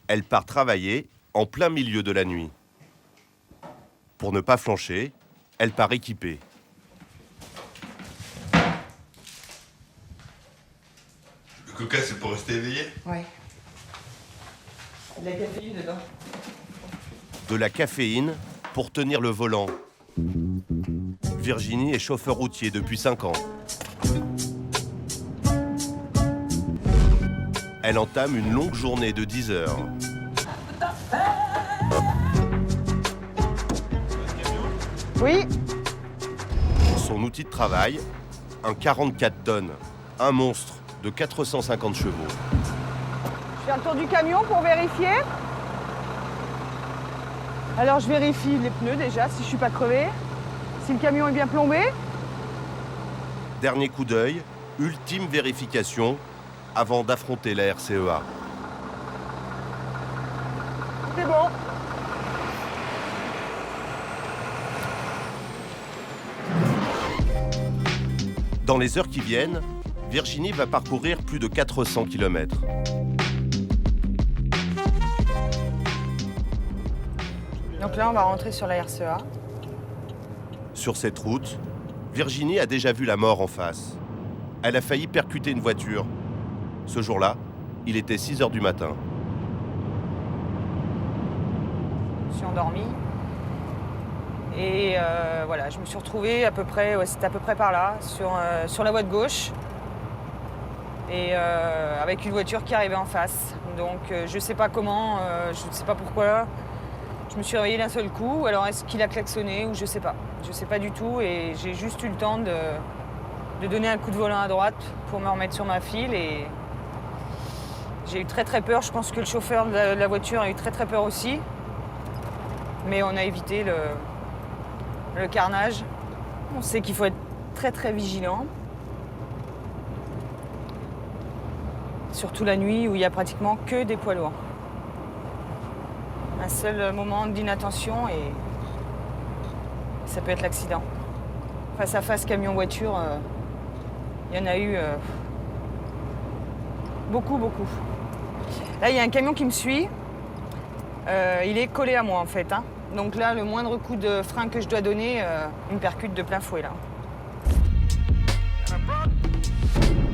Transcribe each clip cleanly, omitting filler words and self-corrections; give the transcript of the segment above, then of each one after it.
Elle part travailler en plein milieu de la nuit. Pour ne pas flancher, elle part équipée. Le coca, c'est pour rester éveillé? Ouais. De la caféine dedans. De la caféine pour tenir le volant. Virginie est chauffeur routier depuis 5 ans. Elle entame une longue journée de 10 heures. Oui. Son outil de travail, un 44 tonnes, un monstre de 450 chevaux. Je fais un tour du camion pour vérifier. Alors je vérifie les pneus déjà, si je suis pas crevé, si le camion est bien plombé. Dernier coup d'œil, ultime vérification avant d'affronter la RCEA. C'est bon. Dans les heures qui viennent, Virginie va parcourir plus de 400 km. Donc là, on va rentrer sur la RCEA. Sur cette route, Virginie a déjà vu la mort en face. Elle a failli percuter une voiture. Ce jour-là, il était 6 heures du matin. Je suis endormie. Et voilà, je me suis retrouvée à peu près, ouais, c'était à peu près par là, sur la voie de gauche. Et avec une voiture qui arrivait en face. Donc je ne sais pas comment, je ne sais pas pourquoi. Je me suis réveillée d'un seul coup. Alors est-ce qu'il a klaxonné ou je ne sais pas. Je ne sais pas du tout. Et j'ai juste eu le temps de donner un coup de volant à droite pour me remettre sur ma file. Et j'ai eu très très peur. Je pense que le chauffeur de la voiture a eu très très peur aussi. Mais on a évité le carnage. On sait qu'il faut être très très vigilant. Surtout la nuit où il n'y a pratiquement que des poids lourds. Un seul moment d'inattention et ça peut être l'accident. Face à face camion-voiture, il y en a eu beaucoup. Là, il y a un camion qui me suit. Il est collé à moi en fait. Hein. Donc là, le moindre coup de frein que je dois donner, il me percute de plein fouet là.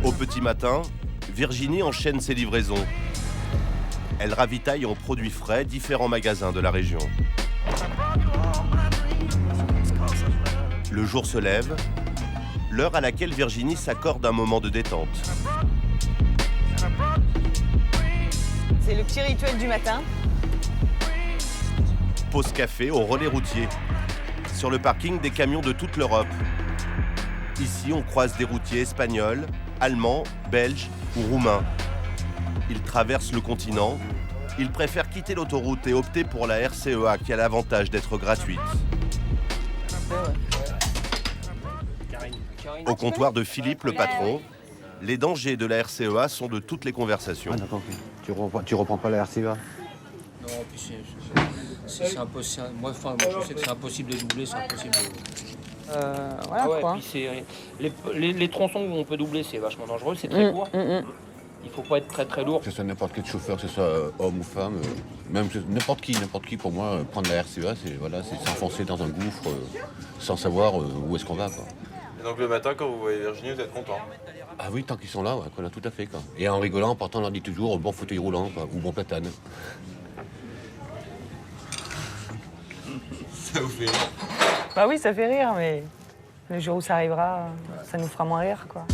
Au petit matin, Virginie enchaîne ses livraisons. Elle ravitaille en produits frais différents magasins de la région. Le jour se lève, l'heure à laquelle Virginie s'accorde un moment de détente. C'est le petit rituel du matin. Pause café au relais routier, sur le parking des camions de toute l'Europe. Ici, on croise des routiers espagnols, allemands, belges ou roumains. Ils traversent le continent. Ils préfèrent quitter l'autoroute et opter pour la RCEA qui a l'avantage d'être gratuite. Au comptoir de Philippe, le patron, les dangers de la RCEA sont de toutes les conversations. Ah d'accord, ok. Tu reprends pas la RCEA? Non, puis c'est impossible. Moi, je sais que c'est impossible de doubler, c'est impossible de... Voilà Ah ouais, quoi. puis c'est les tronçons où on peut doubler, c'est vachement dangereux, c'est très court. Il faut pas être très très lourd. Que ce soit n'importe quel chauffeur, que ce soit homme ou femme, même n'importe qui pour moi, prendre la RCEA, c'est s'enfoncer dans un gouffre sans savoir où est-ce qu'on va, quoi. Et donc le matin, quand vous voyez Virginie, vous êtes content? Ah oui, tant qu'ils sont là, ouais, voilà, tout à fait, quoi. Et en rigolant, en partant, on leur dit toujours bon fauteuil roulant, quoi, ou bon platane. Ça vous fait rire? Bah oui, ça fait rire, mais le jour où ça arrivera, ça nous fera moins rire quoi.